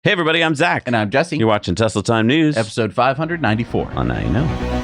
Hey everybody, I'm Zach. And I'm Jesse. You're watching Tesla Time News. Episode 594. On Now You Know.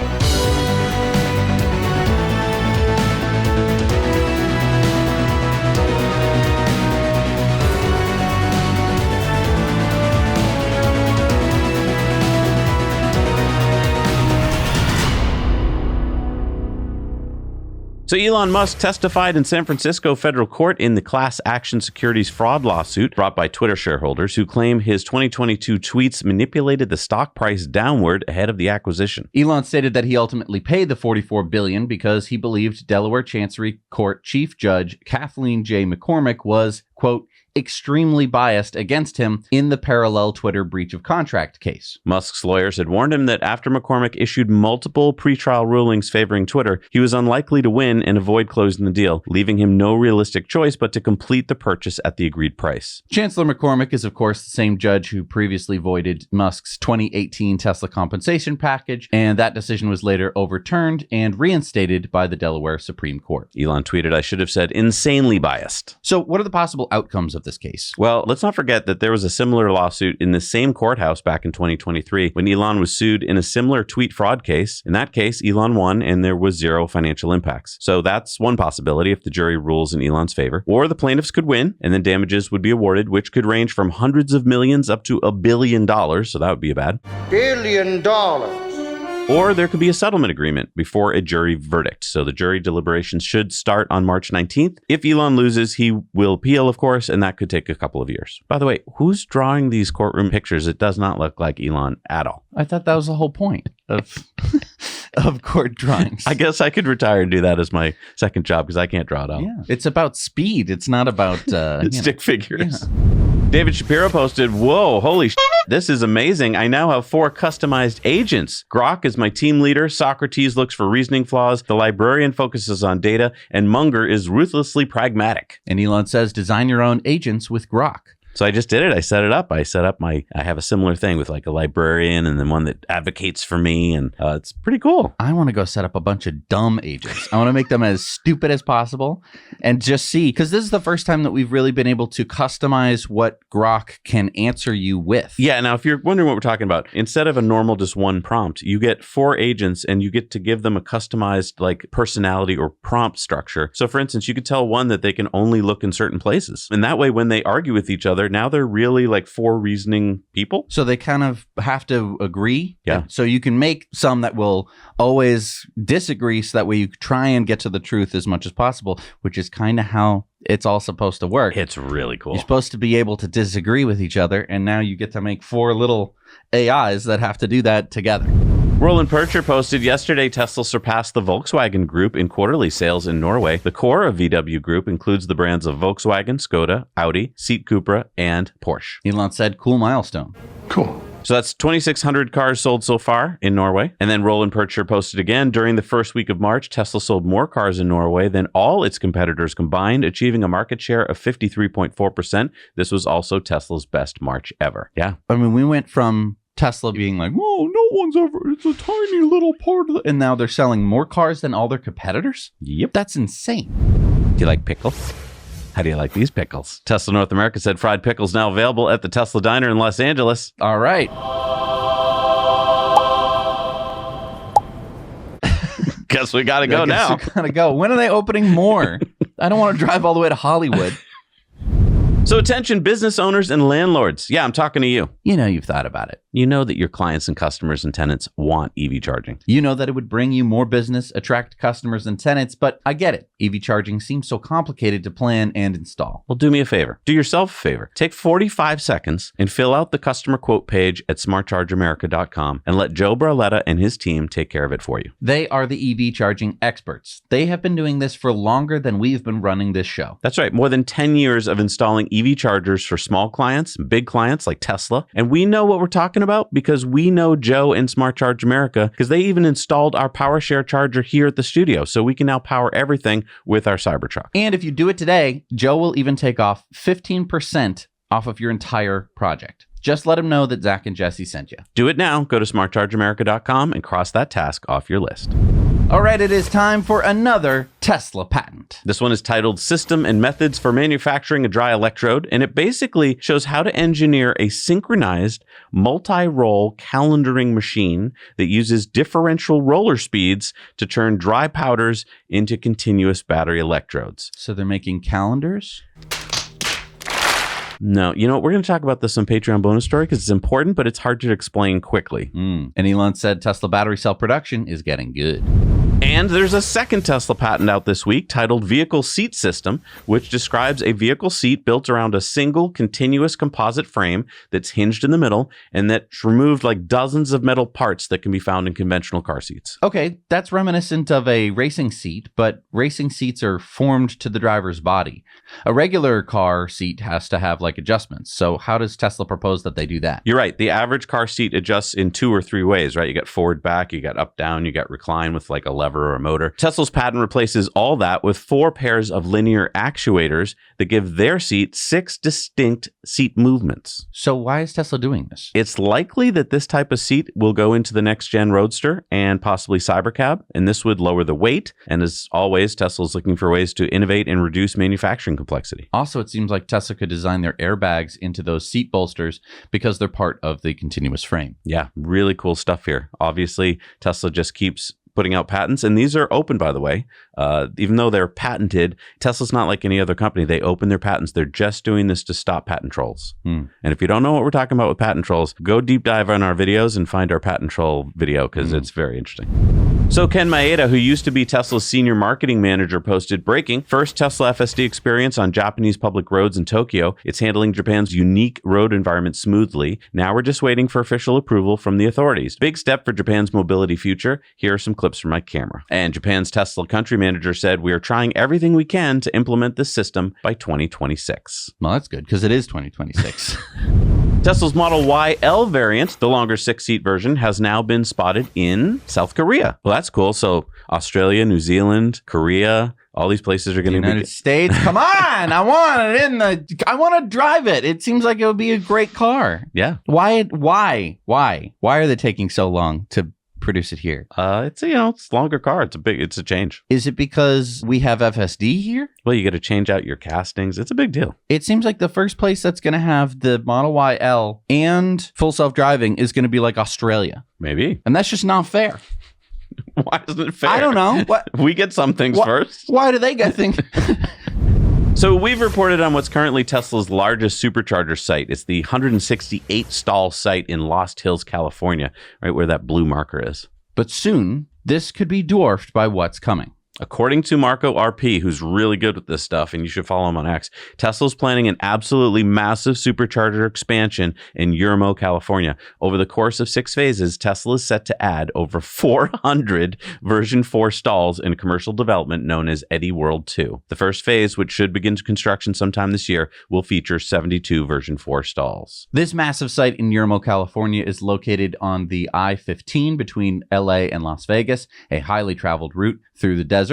So Elon Musk testified in San Francisco federal court in the class action securities fraud lawsuit brought by Twitter shareholders who claim his 2022 tweets manipulated the stock price downward ahead of the acquisition. Elon stated that he ultimately paid the $44 billion because he believed Delaware Chancery Court Chief Judge Kathleen J. McCormick was, quote, extremely biased against him in the parallel Twitter breach of contract case. Musk's lawyers had warned him that after McCormick issued multiple pretrial rulings favoring Twitter, he was unlikely to win and avoid closing the deal, leaving him no realistic choice but to complete the purchase at the agreed price. Chancellor McCormick is, of course, the same judge who previously voided Musk's 2018 Tesla compensation package, and that decision was later overturned and reinstated by the Delaware Supreme Court. Elon tweeted, "I should have said insanely biased." So what are the possible outcomes of this case? Well, let's not forget that there was a similar lawsuit in the same courthouse back in 2023 when Elon was sued in a similar tweet fraud case. In that case, Elon won and there was zero financial impacts. So that's one possibility if the jury rules in Elon's favor. Or the plaintiffs could win and then damages would be awarded, which could range from hundreds of millions up to $1 billion. So that would be bad. $1 billion. Or there could be a settlement agreement before a jury verdict. So the jury deliberations should start on March 19th. If Elon loses, he will appeal, of course, and that could take a couple of years. By the way, who's drawing these courtroom pictures? It does not look like Elon at all. I thought that was the whole point of of court drawings. I guess I could retire and do that as my second job because I can't draw it out. Yeah, it's about speed. It's not about stick figures. Yeah. David Shapiro posted, "Whoa, holy shit. This is amazing. I now have 4 customized agents. Grok is my team leader. Socrates looks for reasoning flaws. The librarian focuses on data. And Munger is ruthlessly pragmatic." And Elon says, design your own agents with Grok. So I just did it. I set it up. I have a similar thing with like a librarian and then one that advocates for me. And it's pretty cool. I want to go set up a bunch of dumb agents. I want to make them as stupid as possible and just see, because this is the first time that we've really been able to customize what Grok can answer you with. Yeah. Now, if you're wondering what we're talking about, instead of a normal just one prompt, you get 4 agents and you get to give them a customized like personality or prompt structure. So for instance, you could tell one that they can only look in certain places. And that way, when they argue with each other, now they're really like 4 reasoning people. So they kind of have to agree. Yeah. So you can make some that will always disagree so that way you try and get to the truth as much as possible, which is kind of how it's all supposed to work. It's really cool. You're supposed to be able to disagree with each other, and now you get to make 4 little AIs that have to do that together. Roland Percher posted yesterday Tesla surpassed the Volkswagen Group in quarterly sales in Norway. The core of VW Group includes the brands of Volkswagen, Skoda, Audi, Seat Cupra, and Porsche. Elon said, cool milestone. Cool. So that's 2,600 cars sold so far in Norway. And then Roland Percher posted again, during the first week of March, Tesla sold more cars in Norway than all its competitors combined, achieving a market share of 53.4%. This was also Tesla's best March ever. Yeah. I mean, we went from Tesla being like, whoa, no one's ever, it's a tiny little part of it. And now they're selling more cars than all their competitors? Yep. That's insane. Do you like pickles? How do you like these pickles? Tesla North America said fried pickles now available at the Tesla Diner in Los Angeles. All right. Guess we got to go now. We gotta go. When are they opening more? I don't want to drive all the way to Hollywood. So attention business owners and landlords. Yeah, I'm talking to you. You know you've thought about it. You know that your clients and customers and tenants want EV charging. You know that it would bring you more business, attract customers and tenants, but I get it. EV charging seems so complicated to plan and install. Well, do me a favor. Do yourself a favor. Take 45 seconds and fill out the customer quote page at smartchargeramerica.com and let Joe Barletta and his team take care of it for you. They are the EV charging experts. They have been doing this for longer than we've been running this show. That's right. More than 10 years of installing EV chargers for small clients, big clients like Tesla. And we know what we're talking about because we know Joe and Smart Charge America because they even installed our PowerShare charger here at the studio. So we can now power everything with our Cybertruck. And if you do it today, Joe will even take off 15% off of your entire project. Just let him know that Zach and Jesse sent you. Do it now. Go to smartchargeramerica.com and cross that task off your list. All right, it is time for another Tesla patent. This one is titled System and Methods for Manufacturing a Dry Electrode, and it basically shows how to engineer a synchronized multi-roll calendaring machine that uses differential roller speeds to turn dry powders into continuous battery electrodes. So they're making calendars? No, you know what? We're going to talk about this on Patreon bonus story because it's important, but it's hard to explain quickly. And Elon said Tesla battery cell production is getting good. And there's a second Tesla patent out this week titled Vehicle Seat System, which describes a vehicle seat built around a single continuous composite frame that's hinged in the middle and that's removed like dozens of metal parts that can be found in conventional car seats. Okay, that's reminiscent of a racing seat, but racing seats are formed to the driver's body. A regular car seat has to have like adjustments. So how does Tesla propose that they do that? You're right. The average car seat adjusts in 2 or 3 ways, right? You got forward, back, you got up, down, you got recline with like a lever or a motor. Tesla's patent replaces all that with 4 pairs of linear actuators that give their seat 6 distinct seat movements. So why is Tesla doing this? It's likely that this type of seat will go into the next gen Roadster and possibly Cybercab, and this would lower the weight. And as always, Tesla's looking for ways to innovate and reduce manufacturing complexity. Also, it seems like Tesla could design their airbags into those seat bolsters because they're part of the continuous frame. Yeah, really cool stuff here. Obviously, Tesla just keeps putting out patents, and these are open, by the way. Even though they're patented, Tesla's not like any other company. They open their patents. They're just doing this to stop patent trolls. And if you don't know what we're talking about with patent trolls, go deep dive on our videos and find our patent troll video because it's very interesting. So Ken Maeda, who used to be Tesla's senior marketing manager, posted breaking first Tesla FSD experience on Japanese public roads in Tokyo. It's handling Japan's unique road environment smoothly. Now we're just waiting for official approval from the authorities. Big step for Japan's mobility future. Here are some clips from my camera. And Japan's Tesla country manager said, "We are trying everything we can to implement this system by 2026. Well, that's good because it is 2026. Tesla's Model Y L variant, the longer 6-seat version, has now been spotted in South Korea. Well, that's cool. So Australia, New Zealand, Korea, all these places are going to be... United States, come on! I want to drive it. It seems like it would be a great car. Yeah. Why are they taking so long to produce it here? It's it's a longer car. It's a change. Is it because we have FSD here? Well, you got to change out your castings. It's a big deal. It seems like the first place that's going to have the Model Y L and full self-driving is going to be like Australia. Maybe. And that's just not fair. Why isn't it fair? I don't know. What? We get some things first. Why do they get things? So we've reported on what's currently Tesla's largest Supercharger site. It's the 168 stall site in Lost Hills, California, right where that blue marker is. But soon, this could be dwarfed by what's coming. According to Marco RP, who's really good with this stuff, and you should follow him on X, Tesla's planning an absolutely massive supercharger expansion in Yermo, California. Over the course of 6 phases, Tesla is set to add over 400 version 4 stalls in commercial development known as Eddy World 2. The first phase, which should begin construction sometime this year, will feature 72 version 4 stalls. This massive site in Yermo, California is located on the I-15 between LA and Las Vegas, a highly traveled route through the desert.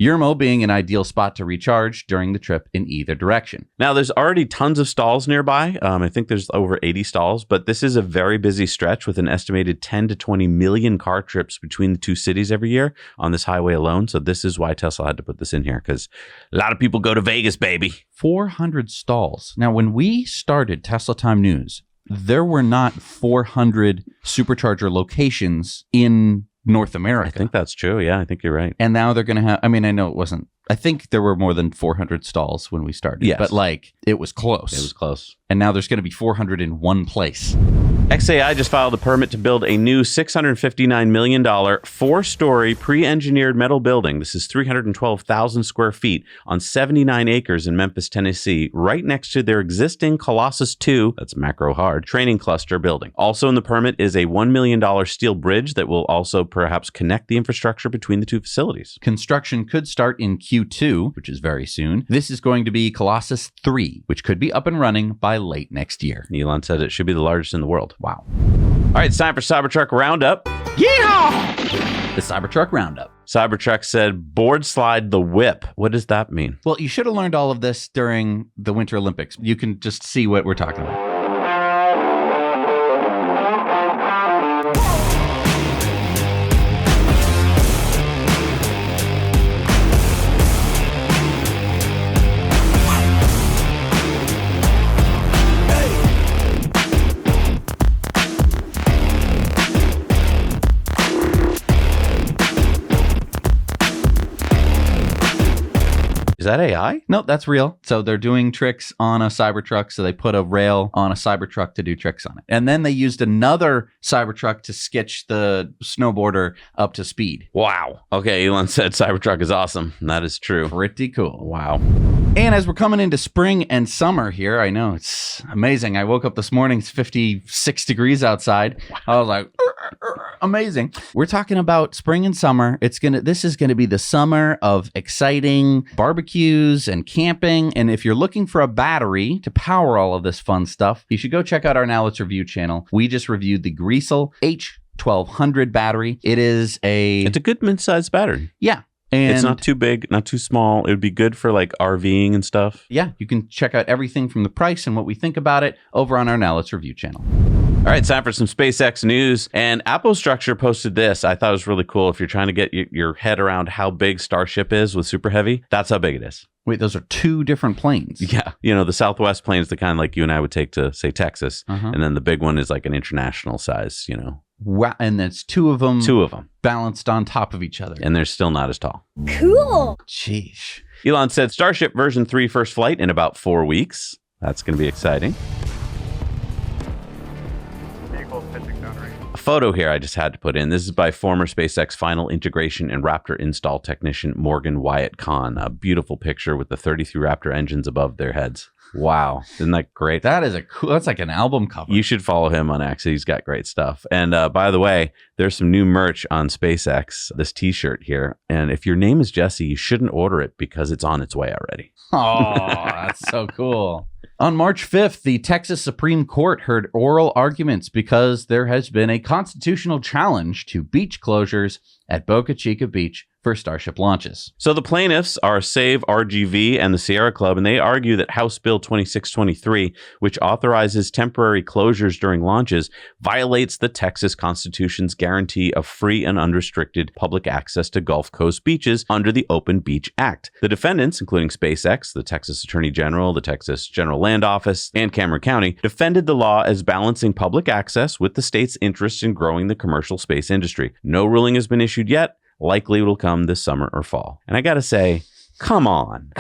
Yermo being an ideal spot to recharge during the trip in either direction. Now, there's already tons of stalls nearby. I think there's over 80 stalls, but this is a very busy stretch with an estimated 10 to 20 million car trips between the 2 cities every year on this highway alone. So this is why Tesla had to put this in here, because a lot of people go to Vegas, baby. 400 stalls. Now, when we started Tesla Time News, there were not 400 supercharger locations in North America. I think that's true. Yeah, I think you're right. And now they're going to have, I know it wasn't, I think there were more than 400 stalls when we started. Yes. But it was close. It was close. And now there's going to be 400 in one place. XAI just filed a permit to build a new $659 million 4-story pre-engineered metal building. This is 312,000 square feet on 79 acres in Memphis, Tennessee, right next to their existing Colossus 2, that's macro hard, training cluster building. Also in the permit is a $1 million steel bridge that will also perhaps connect the infrastructure between the 2 facilities. Construction could start in Q2, which is very soon. This is going to be Colossus 3, which could be up and running by late next year. Elon said it should be the largest in the world. Wow. All right, it's time for Cybertruck Roundup. Yeehaw! The Cybertruck Roundup. Cybertruck said, board slide the whip. What does that mean? Well, you should have learned all of this during the Winter Olympics. You can just see what we're talking about. Is that AI? No, that's real. So they're doing tricks on a Cybertruck. So they put a rail on a Cybertruck to do tricks on it. And then they used another Cybertruck to sketch the snowboarder up to speed. Wow. Okay, Elon said Cybertruck is awesome. That is true. Pretty cool. Wow. And as we're coming into spring and summer here, I know it's amazing. I woke up this morning, it's 56 degrees outside. I was like, amazing. We're talking about spring and summer. This is gonna be the summer of exciting barbecues and camping. And if you're looking for a battery to power all of this fun stuff, you should go check out our Now Let's Review channel. We just reviewed the Grecell H1200 battery. It's a good mid-sized battery. Yeah. And it's not too big, not too small. It would be good for like RVing and stuff. Yeah, you can check out everything from the price and what we think about it over on our Now Let's Review channel. All right, it's time for some SpaceX news. And Apostructure posted this. I thought it was really cool. If you're trying to get your head around how big Starship is with Super Heavy, that's how big it is. Wait, those are two different planes? Yeah. The Southwest plane is the kind like you and I would take to, say, Texas. And then the big one is like an international size, Wow, and that's two of them. Two of them. Balanced on top of each other. And they're still not as tall. Cool. Sheesh. Elon said Starship version 3 first flight in about 4 weeks. That's going to be exciting. A photo here I just had to put in. This is by former SpaceX final integration and Raptor install technician Morgan Wyatt Kahn. A beautiful picture with the 33 Raptor engines above their heads. Wow. Isn't that great? That's like an album cover. You should follow him on X. He's got great stuff. And by the way, there's some new merch on SpaceX, this t-shirt here. And if your name is Jesse, you shouldn't order it because it's on its way already. Oh, that's so cool. On March 5th, the Texas Supreme Court heard oral arguments because there has been a constitutional challenge to beach closures at Boca Chica Beach for Starship launches. So the plaintiffs are Save RGV and the Sierra Club, and they argue that House Bill 2623, which authorizes temporary closures during launches, violates the Texas Constitution's guarantee of free and unrestricted public access to Gulf Coast beaches under the Open Beach Act. The defendants, including SpaceX, the Texas Attorney General, the Texas General Land Office, and Cameron County, defended the law as balancing public access with the state's interest in growing the commercial space industry. No ruling has been issued yet. Likely it'll come this summer or fall. And I got to say, come on.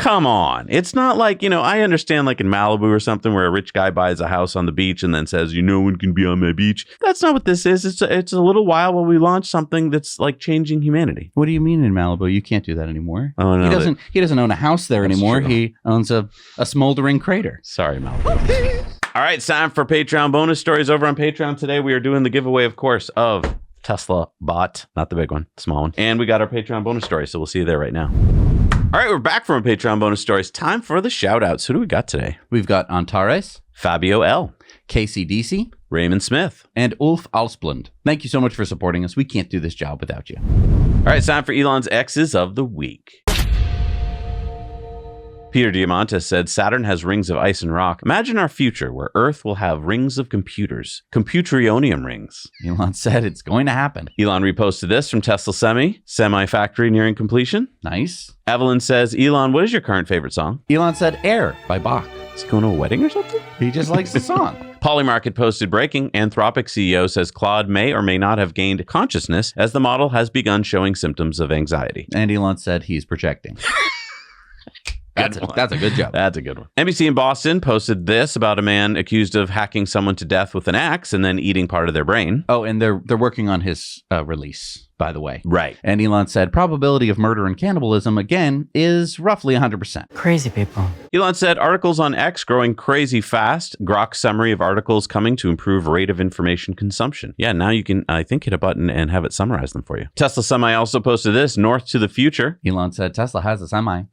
It's not like, I understand like in Malibu or something where a rich guy buys a house on the beach and then says, no one can be on my beach. That's not what this is. It's a little while while we launch something that's like changing humanity. What do you mean in Malibu? You can't do that anymore. Oh, no. He doesn't own a house there anymore. True. He owns a smoldering crater. Sorry, Malibu. All right, it's time for Patreon bonus stories over on Patreon. Today we are doing the giveaway, of course, of Tesla bot, not the big one, the small one. And we got our Patreon bonus story, so we'll see you there right now. All right, we're back from our Patreon bonus stories. Time for the shout outs. Who do we got today? We've got Antares, Fabio L, KCDC, Raymond Smith, and Ulf Alsplund. Thank you so much for supporting us. We can't do this job without you. All right, it's time for Elon's X's of the week. Peter Diamandis said, Saturn has rings of ice and rock. Imagine our future where Earth will have rings of computers. Computerionium rings. Elon said it's going to happen. Elon reposted this from Tesla Semi-Factory nearing completion. Nice. Evelyn says, Elon, what is your current favorite song? Elon said Air by Bach. Is he going to a wedding or something? He just likes the song. Polymarket posted breaking. Anthropic CEO says Claude may or may not have gained consciousness as the model has begun showing symptoms of anxiety. And Elon said he's projecting. That's a good job. That's a good one. NBC in Boston posted this about a man accused of hacking someone to death with an axe and then eating part of their brain. Oh, and they're working on his release, by the way. Right. And Elon said probability of murder and cannibalism, again, is roughly 100%. Crazy people. Elon said articles on X growing crazy fast. Grok summary of articles coming to improve rate of information consumption. Yeah, now you can, I think, hit a button and have it summarize them for you. Tesla Semi also posted this, North to the Future. Elon said Tesla has a Semi.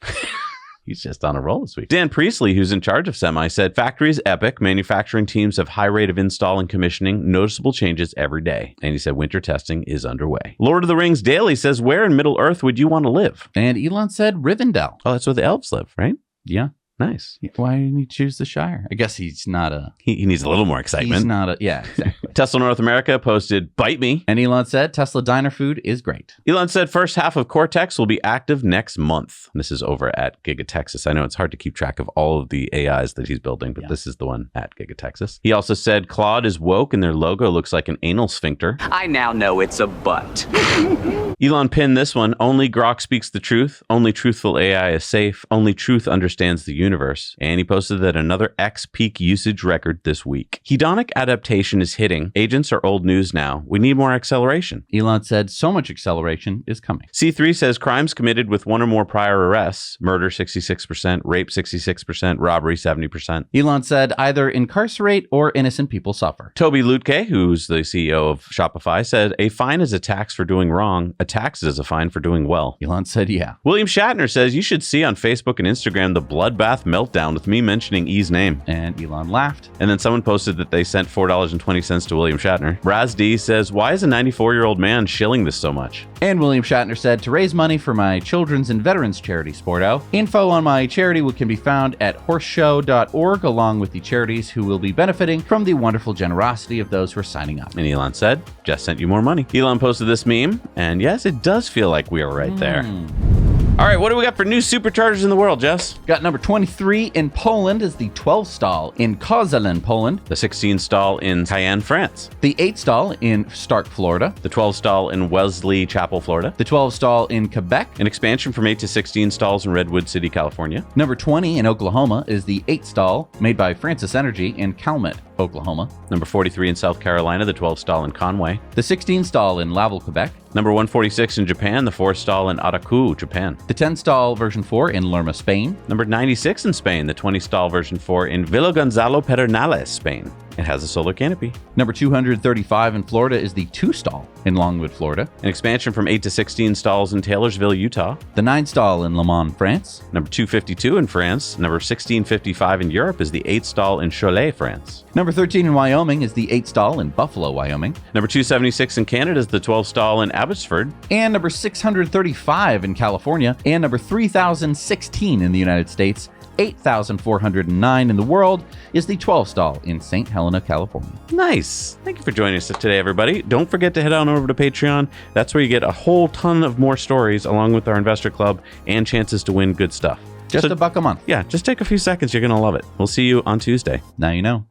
He's just on a roll this week. Dan Priestley, who's in charge of Semi, said, factory is epic. Manufacturing teams have high rate of install and commissioning. Noticeable changes every day. And he said winter testing is underway. Lord of the Rings Daily says, where in Middle Earth would you want to live? And Elon said Rivendell. Oh, that's where the elves live, right? Yeah. Nice. Why didn't he choose the Shire? I guess he's not a... He needs a little more excitement. He's not a... Yeah, exactly. Tesla North America posted, "Bite me." And Elon said, Tesla diner food is great. Elon said first half of Cortex will be active next month. This is over at Giga Texas. I know it's hard to keep track of all of the AIs that he's building, but this is the one at Giga Texas. He also said Claude is woke and their logo looks like an anal sphincter. I now know it's a butt. Elon pinned this one. "Only Grok speaks the truth. Only truthful AI is safe. Only truth understands the universe." And he posted that another X peak usage record this week. Hedonic adaptation is hitting. Agents are old news now. We need more acceleration. Elon said so much acceleration is coming. C3 says crimes committed with one or more prior arrests, murder 66%, rape 66%, robbery 70%. Elon said either incarcerate or innocent people suffer. Toby Lutke, who's the CEO of Shopify, said a fine is a tax for doing wrong. A tax is a fine for doing well. Elon said yeah. William Shatner says you should see on Facebook and Instagram the bloodbath meltdown with me mentioning E's name. And Elon laughed. And then someone posted that they sent $4.20 to William Shatner. Raz D says, why is a 94-year-old man shilling this so much? And William Shatner said, to raise money for my children's and veterans charity, Sporto. Info on my charity can be found at horseshow.org, along with the charities who will be benefiting from the wonderful generosity of those who are signing up. And Elon said, just sent you more money. Elon posted this meme, and yes, it does feel like we are right there. All right, what do we got for new superchargers in the world, Jess? Got number 23 in Poland is the 12 stall in Koszalin, Poland. The 16 stall in Cayenne, France. The 8 stall in Stark, Florida. The 12 stall in Wesley Chapel, Florida. The 12 stall in Quebec. An expansion from 8 to 16 stalls in Redwood City, California. Number 20 in Oklahoma is the 8 stall made by Francis Energy in Calumet, Oklahoma. Number 43 in South Carolina, the 12 stall in Conway. The 16 stall in Laval, Quebec. Number 146 in Japan, the 4 stall in Araku, Japan. The 10 stall version 4 in Lerma, Spain. Number 96 in Spain, the 20 stall version 4 in Villagonzalo Pedernales, Spain. It has a solar canopy. Number 235 in Florida is the 2 stall in Longwood, Florida. An expansion from 8 to 16 stalls in Taylorsville, Utah. The 9 stall in Le Mans, France. Number 252 in France. Number 1655 in Europe is the 8 stall in Cholet, France. Number 13 in Wyoming is the 8 stall in Buffalo, Wyoming. Number 276 in Canada is the 12 stall in Abbotsford. And number 635 in California. And number 3016 in the United States. 8,409 in the world is the 12 stall in St. Helena, California. Nice. Thank you for joining us today, everybody. Don't forget to head on over to Patreon. That's where you get a whole ton of more stories along with our investor club and chances to win good stuff. Just $1 a month. Yeah, just take a few seconds. You're going to love it. We'll see you on Tuesday. Now you know.